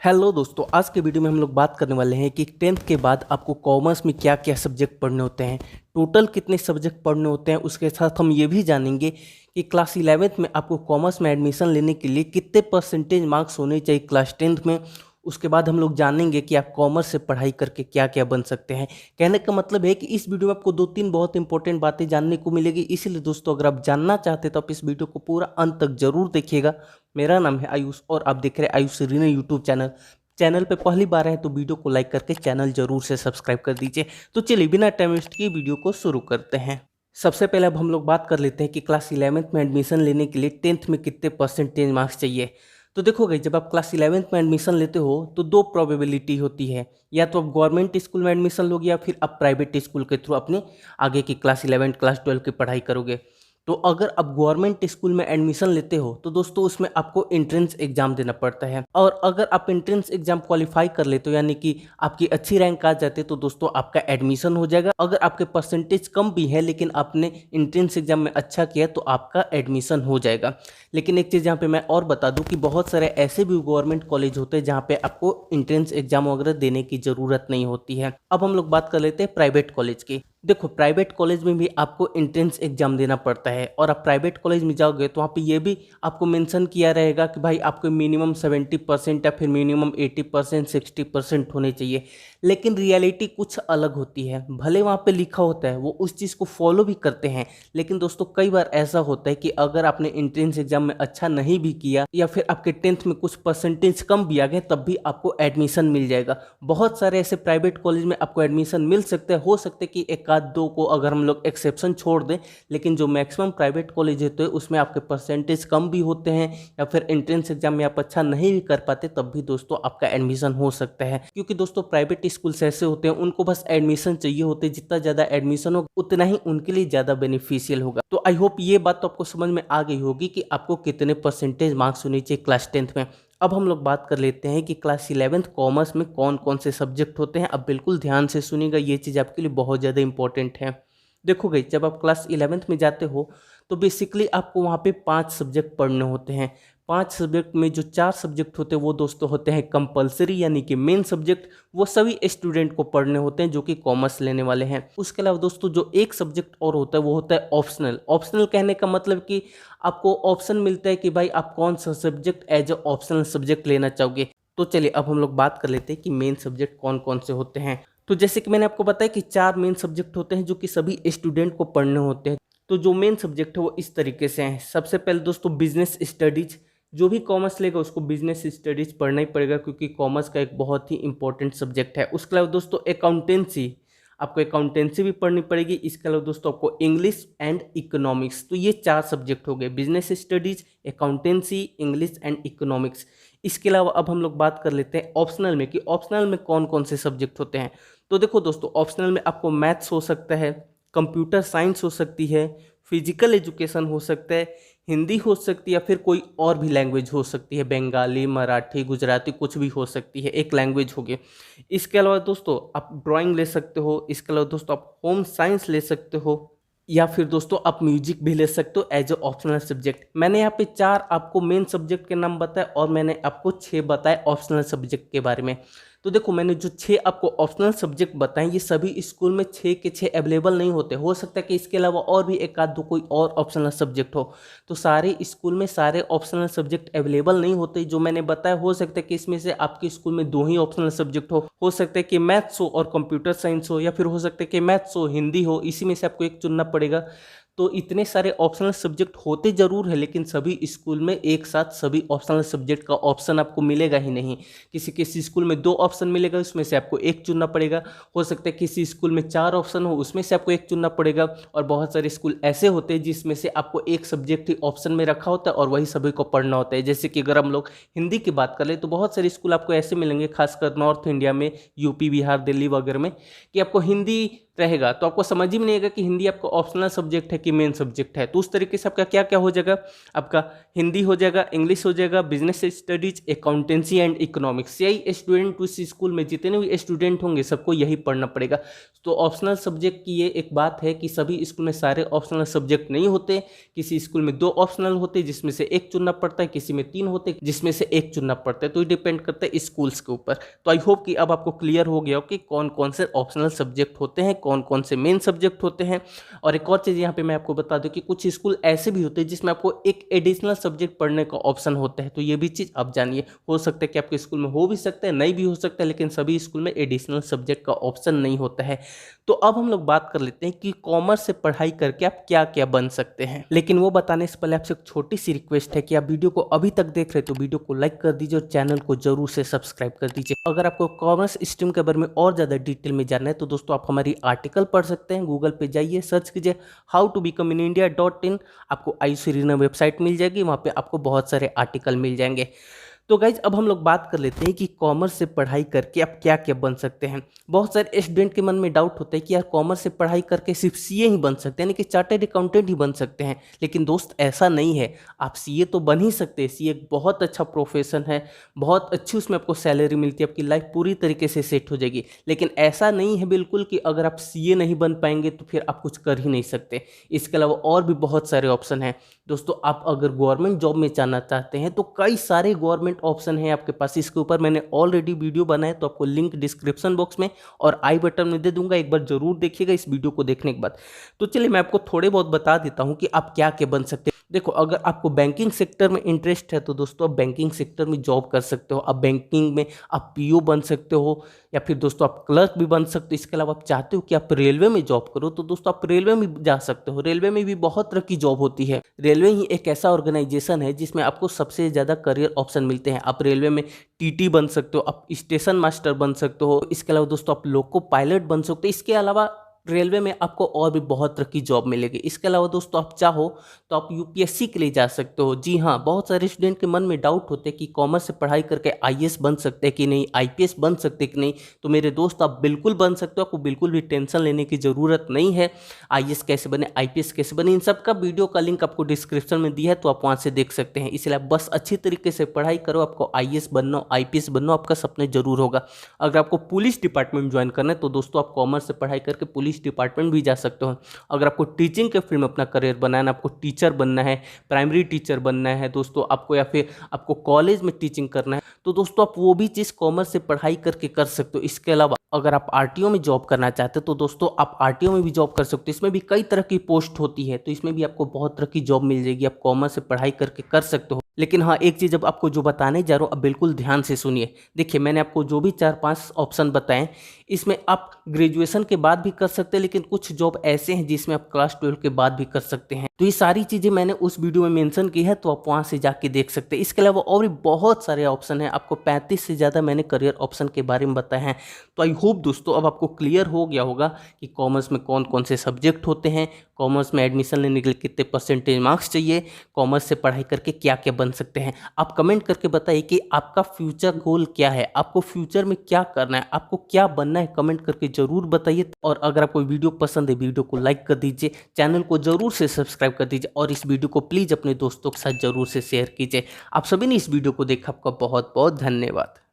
Hello दोस्तों, आज के वीडियो में हम लोग बात करने वाले हैं कि टेंथ के बाद आपको कॉमर्स में क्या क्या सब्जेक्ट पढ़ने होते हैं, टोटल कितने सब्जेक्ट पढ़ने होते हैं। उसके साथ हम ये भी जानेंगे कि क्लास 11th में आपको कॉमर्स में एडमिशन लेने के लिए कितने परसेंटेज मार्क्स होने चाहिए क्लास 10th में। उसके बाद हम लोग जानेंगे कि आप कॉमर्स से पढ़ाई करके क्या क्या बन सकते हैं। कहने का मतलब है कि इस वीडियो में आपको दो तीन बहुत इंपॉर्टेंट बातें जानने को मिलेगी। इसीलिए दोस्तों, अगर आप जानना चाहते हैं तो आप इस वीडियो को पूरा अंत तक जरूर देखिएगा। मेरा नाम है आयुष और आप देख रहे हैं आयुष रीना यूट्यूब चैनल पे पहली बार है तो वीडियो को लाइक करके चैनल जरूर से सब्सक्राइब कर दीजिए। तो चलिए बिना टाइम वेस्ट किए वीडियो को शुरू करते हैं। सबसे पहले अब हम लोग बात कर लेते हैं कि क्लास 11th में एडमिशन लेने के लिए टेंथ में कितने परसेंटेज मार्क्स चाहिए। तो देखो गई, जब आप क्लास 11th में एडमिशन लेते हो तो दो प्रोबेबिलिटी होती है, या तो आप गवर्नमेंट स्कूल में एडमिशन लोगे या फिर आप प्राइवेट स्कूल के थ्रू अपने आगे की क्लास 11 क्लास 12 की पढ़ाई करोगे। तो अगर आप गवर्नमेंट स्कूल में एडमिशन लेते हो तो दोस्तों उसमें आपको एंट्रेंस एग्जाम देना पड़ता है, और अगर आप एंट्रेंस एग्जाम क्वालिफाई कर लेते हो यानी कि आपकी अच्छी रैंक आ जाती है तो दोस्तों आपका एडमिशन हो जाएगा। अगर आपके परसेंटेज कम भी है लेकिन आपने एंट्रेंस एग्जाम में अच्छा किया तो आपका एडमिशन हो जाएगा। लेकिन एक चीज़ यहाँ पे मैं और बता दूं कि बहुत सारे ऐसे भी गवर्नमेंट कॉलेज होते हैं जहाँ पे आपको एंट्रेंस एग्जाम वगैरह देने की ज़रूरत नहीं होती है। अब हम लोग बात कर लेते हैं प्राइवेट कॉलेज की। देखो, प्राइवेट कॉलेज में भी आपको एंट्रेंस एग्जाम देना पड़ता है, और आप प्राइवेट कॉलेज में जाओगे तो वहाँ पे ये भी आपको मेंशन किया रहेगा कि भाई आपको मिनिमम 70% या फिर मिनिमम 80% 60% होने चाहिए। लेकिन रियलिटी कुछ अलग होती है। भले वहाँ पे लिखा होता है वो उस चीज़ को फॉलो भी करते हैं, लेकिन दोस्तों कई बार ऐसा होता है कि अगर आपने एंट्रेंस एग्जाम में अच्छा नहीं भी किया या फिर आपके टेंथ में कुछ परसेंटेज कम भी आ गए तब भी आपको एडमिशन मिल जाएगा। बहुत सारे ऐसे प्राइवेट कॉलेज में आपको एडमिशन मिल सकते हैं। हो सकते कि एक आध दो को अगर हम लोग एक्सेप्शन छोड़ दें, लेकिन जो मैक्सिमम प्राइवेट कॉलेज होते हैं उसमें आपके परसेंटेज कम भी होते हैं या फिर एंट्रेंस एग्जाम में आप अच्छा नहीं भी कर पाते तब भी दोस्तों आपका एडमिशन हो सकता है। क्योंकि दोस्तों प्राइवेट स्कूल्स ऐसे होते हैं उनको बस एडमिशन चाहिए होते हैं, जितना ज़्यादा एडमिशन होगा उतना ही उनके लिए ज़्यादा बेनिफिशियल होगा। तो आई होप ये बात तो आपको समझ में आ गई होगी कि आपको कितने परसेंटेज मार्क्स होने चाहिए क्लास 10th में। अब हम लोग बात कर लेते हैं कि क्लास 11th कॉमर्स में कौन कौन से सब्जेक्ट होते हैं। अब बिल्कुल ध्यान से सुनिएगा, ये चीज़ आपके लिए बहुत ज़्यादा इंपॉर्टेंट है। देखो गई, जब आप क्लास 11th में जाते हो तो बेसिकली आपको वहाँ पे 5 सब्जेक्ट पढ़ने होते हैं। 5 सब्जेक्ट में जो 4 सब्जेक्ट होते हैं वो दोस्तों होते हैं कंपलसरी यानी कि मेन सब्जेक्ट, वो सभी स्टूडेंट को पढ़ने होते हैं जो कि कॉमर्स लेने वाले हैं। उसके अलावा दोस्तों जो एक सब्जेक्ट और होता है वो होता है ऑप्शनल। ऑप्शनल कहने का मतलब कि आपको ऑप्शन मिलता है कि भाई आप कौन सा subject as a optional subject लेना चाहोगे। तो चलिए अब हम लोग बात कर लेते हैं कि मेन सब्जेक्ट कौन कौन से होते हैं। तो जैसे कि मैंने आपको बताया कि 4 मेन सब्जेक्ट होते हैं जो कि सभी स्टूडेंट को पढ़ने होते हैं। तो जो मेन सब्जेक्ट है वो इस तरीके से हैं। सबसे पहले दोस्तों बिजनेस स्टडीज, जो भी कॉमर्स लेगा उसको बिजनेस स्टडीज पढ़ना ही पड़ेगा क्योंकि कॉमर्स का एक बहुत ही इंपॉर्टेंट सब्जेक्ट है। उसके अलावा दोस्तों अकाउंटेंसी, आपको अकाउंटेंसी भी पढ़नी पड़ेगी। इसके अलावा दोस्तों आपको इंग्लिश एंड इकोनॉमिक्स, तो ये 4 सब्जेक्ट हो गए, business studies, accountancy, English and economics. इसके अलावा अब हम लोग बात कर लेते हैं ऑप्शनल में कि ऑप्शनल में कौन कौन से सब्जेक्ट होते हैं। तो देखो दोस्तों, ऑप्शनल में आपको मैथ्स हो सकता है, कंप्यूटर साइंस हो सकती है, फिजिकल एजुकेशन हो सकता है, हिंदी हो सकती है या फिर कोई और भी लैंग्वेज हो सकती है, बंगाली, मराठी, गुजराती, कुछ भी हो सकती है, एक लैंग्वेज होगी। इसके अलावा दोस्तों आप ड्राइंग ले सकते हो। इसके अलावा दोस्तों आप होम साइंस ले सकते हो, या फिर दोस्तों आप म्यूजिक भी ले सकते हो एज ए ऑप्शनल सब्जेक्ट। मैंने यहाँ पे 4 आपको मेन सब्जेक्ट के नाम बताए और मैंने आपको 6 बताए ऑप्शनल सब्जेक्ट के बारे में। तो देखो, मैंने जो 6 आपको ऑप्शनल सब्जेक्ट बताए ये सभी स्कूल में 6 के 6 अवेलेबल नहीं होते। हो सकता है कि इसके अलावा और भी एक आध दो कोई और ऑप्शनल सब्जेक्ट हो। तो सारे स्कूल में सारे ऑप्शनल सब्जेक्ट अवेलेबल नहीं होते। जो मैंने बताया हो सकता है कि इसमें से आपके स्कूल में 2 ही ऑप्शनल सब्जेक्ट हो सकता है कि मैथ्स हो और कंप्यूटर साइंस हो, या फिर हो सकता है कि मैथ्स हो, हिंदी हो, इसी में से आपको एक चुनना पड़ेगा। तो इतने सारे ऑप्शनल सब्जेक्ट होते जरूर है, लेकिन सभी स्कूल में एक साथ सभी ऑप्शनल सब्जेक्ट का ऑप्शन आपको मिलेगा ही नहीं। किसी किसी स्कूल में 2 ऑप्शन मिलेगा, उसमें से आपको एक चुनना पड़ेगा। हो सकता है किसी स्कूल में 4 ऑप्शन हो, उसमें से आपको एक चुनना पड़ेगा। और बहुत सारे स्कूल ऐसे होते हैं जिसमें से आपको एक सब्जेक्ट ही ऑप्शन में रखा होता है और वही सभी को पढ़ना होता है। जैसे कि अगर हम लोग हिंदी की बात करें तो बहुत सारे स्कूल आपको ऐसे मिलेंगे, खासकर नॉर्थ इंडिया में, यूपी, बिहार, दिल्ली वगैरह में, कि आपको हिंदी रहेगा तो आपको समझ ही में नहीं आएगा कि हिंदी आपका ऑप्शनल सब्जेक्ट है कि मेन सब्जेक्ट है। तो उस तरीके से आपका क्या क्या हो जाएगा, आपका हिंदी हो जाएगा, इंग्लिश हो जाएगा, business studies, accountancy and economics. यही स्टूडेंट उस स्कूल में जितने भी स्टूडेंट होंगे सबको यही पढ़ना पड़ेगा। तो ऑप्शनल सब्जेक्ट की ये एक बात है कि सभी स्कूल में सारे ऑप्शनल सब्जेक्ट नहीं होते, किसी स्कूल में 2 ऑप्शनल होते जिसमें से एक चुनना पड़ता है, किसी में 3 होते जिसमें से एक चुनना पड़ता है। तो ये डिपेंड करता है स्कूल्स के ऊपर। तो आई होप कि अब आपको क्लियर हो गया हो कि कौन कौन से ऑप्शनल सब्जेक्ट होते हैं, कौन कौन से मेन सब्जेक्ट होते हैं। और एक और चीज़ यहाँ पे मैं आपको बता दूं कि कुछ स्कूल ऐसे भी होते हैं जिसमें आपको एक एडिशनल सब्जेक्ट पढ़ने का ऑप्शन होता है। तो ये भी चीज़ आप जानिए, हो सकता है कि आपके स्कूल में हो भी सकता है, नहीं भी हो सकता है, लेकिन सभी स्कूल में एडिशनल सब्जेक्ट का ऑप्शन नहीं होता है। तो अब हम लोग बात कर लेते हैं कि कॉमर्स से पढ़ाई करके आप क्या क्या बन सकते हैं। लेकिन वो बताने से पहले आपसे एक छोटी सी रिक्वेस्ट है कि आप वीडियो को अभी तक देख रहे हैं तो वीडियो को लाइक कर दीजिए और चैनल को जरूर से सब्सक्राइब कर दीजिए। अगर आपको कॉमर्स स्ट्रीम के बारे में और ज़्यादा डिटेल में जानना है तो दोस्तों आप हमारी आर्टिकल पढ़ सकते हैं। गूगल पे जाइए, सर्च कीजिए howtobecomeindia.in, आपको आयुषी रीना वेबसाइट मिल जाएगी, वहाँ पे आपको बहुत सारे आर्टिकल मिल जाएंगे। तो गाइज अब हम लोग बात कर लेते हैं कि कॉमर्स से पढ़ाई करके आप क्या क्या बन सकते हैं। बहुत सारे स्टूडेंट के मन में डाउट होता है कि यार कॉमर्स से पढ़ाई करके सिर्फ सीए ही बन सकते हैं, यानी कि चार्टर्ड अकाउंटेंट ही बन सकते हैं। लेकिन दोस्त ऐसा नहीं है, आप सीए तो बन ही सकते हैं। सीए एक बहुत अच्छा प्रोफेशन है, बहुत अच्छी उसमें आपको सैलरी मिलती है, आपकी लाइफ पूरी तरीके से सेट हो जाएगी। लेकिन ऐसा नहीं है बिल्कुल कि अगर आप सीए नहीं बन पाएंगे तो फिर आप कुछ कर ही नहीं सकते। इसके अलावा और भी बहुत सारे ऑप्शन हैं। दोस्तों आप अगर गवर्नमेंट जॉब में जाना चाहते हैं तो कई सारे गवर्नमेंट ऑप्शन है आपके पास। इसके ऊपर मैंने ऑलरेडी वीडियो बनाया, तो आपको लिंक डिस्क्रिप्शन बॉक्स में और आई बटन में दे दूंगा, एक बार जरूर देखिएगा इस वीडियो को देखने के बाद। तो चलिए मैं आपको थोड़े बहुत बता देता हूं कि आप क्या क्या बन सकते हैं। देखो, अगर आपको बैंकिंग सेक्टर में इंटरेस्ट है तो दोस्तों आप बैंकिंग सेक्टर में जॉब कर सकते हो। आप बैंकिंग में आप पीओ बन सकते हो, या फिर दोस्तों आप क्लर्क भी बन सकते हो। इसके अलावा आप चाहते हो कि आप रेलवे में जॉब करो तो दोस्तों आप रेलवे में जा सकते हो। रेलवे में भी बहुत तरह की जॉब होती है। रेलवे ही एक ऐसा ऑर्गेनाइजेशन है जिसमें आपको सबसे ज़्यादा करियर ऑप्शन मिलते हैं। आप रेलवे में टीटी बन सकते हो, आप स्टेशन मास्टर बन सकते हो। इसके अलावा दोस्तों आप लोको पायलट बन सकते हो। इसके अलावा रेलवे में आपको और भी बहुत तरह की जॉब मिलेगी। इसके अलावा दोस्तों आप चाहो तो आप यूपीएससी के लिए जा सकते हो। जी हाँ, बहुत सारे स्टूडेंट के मन में डाउट होते हैं कि कॉमर्स से पढ़ाई करके आईएएस बन सकते हैं कि नहीं, आईपीएस बन सकते कि नहीं। तो मेरे दोस्त आप बिल्कुल बन सकते हो, आपको बिल्कुल भी टेंशन लेने की ज़रूरत नहीं है। आईएएस कैसे बने, आईपीएस कैसे बने, इन सब का वीडियो का लिंक आपको डिस्क्रिप्शन में दिया है, तो आप वहाँ से देख सकते हैं। इसलिए आप बस अच्छी तरीके से पढ़ाई करो। आपको आईएएस बनना हो, आईपीएस बनना हो, आपका सपना जरूर होगा। अगर आपको पुलिस डिपार्टमेंट ज्वाइन करना है तो दोस्तों आप कॉमर्स से पढ़ाई करके पुलिस डिपार्टमेंट भी जा सकते हो। अगर आपको टीचिंग के फील्ड में अपना करियर बनाना है, आपको टीचर बनना है, प्राइमरी टीचर बनना है दोस्तों आपको, या फिर आपको कॉलेज में टीचिंग करना है, तो दोस्तों आप वो भी चीज़ कॉमर्स से पढ़ाई करके कर सकते हो। इसके अलावा अगर आप आरटीओ में जॉब करना चाहते हो तो दोस्तों आप आरटीओ में भी जॉब कर सकते हो। इसमें भी कई तरह की पोस्ट होती है, तो इसमें भी आपको बहुत तरह की जॉब मिल जाएगी। आप कॉमर्स से पढ़ाई करके कर सकते हो। लेकिन हाँ, एक चीज़ अब आपको जो बताने जा रहा हूँ, अब बिल्कुल ध्यान से सुनिए। देखिए, मैंने आपको जो भी 4-5 ऑप्शन बताएं, इसमें आप ग्रेजुएशन के बाद भी कर सकते हैं, लेकिन कुछ जॉब ऐसे हैं जिसमें आप क्लास 12 के बाद भी कर सकते हैं। तो ये सारी चीज़ें मैंने उस वीडियो में मेंशन की है, तो आप वहाँ से जाके देख सकते हैं। इसके अलावा और भी बहुत सारे ऑप्शन हैं, आपको 35 से ज़्यादा मैंने करियर ऑप्शन के बारे में बताए हैं। तो आई होप दोस्तों अब आपको क्लियर हो गया होगा कि कॉमर्स में कौन कौन से सब्जेक्ट होते हैं, कॉमर्स में एडमिशन लेने के लिए कितने परसेंटेज मार्क्स चाहिए, कॉमर्स से पढ़ाई करके क्या क्या बन सकते हैं। आप कमेंट करके बताइए कि आपका फ्यूचर गोल क्या है, आपको फ्यूचर में क्या करना है, आपको क्या बनना है, कमेंट करके जरूर बताइए। और अगर आपको वीडियो पसंद है, वीडियो को लाइक कर दीजिए, चैनल को जरूर से सब्सक्राइब कर दीजिए, और इस वीडियो को प्लीज़ अपने दोस्तों के साथ जरूर से शेयर कीजिए। आप सभी ने इस वीडियो को देखा, आपका बहुत बहुत धन्यवाद।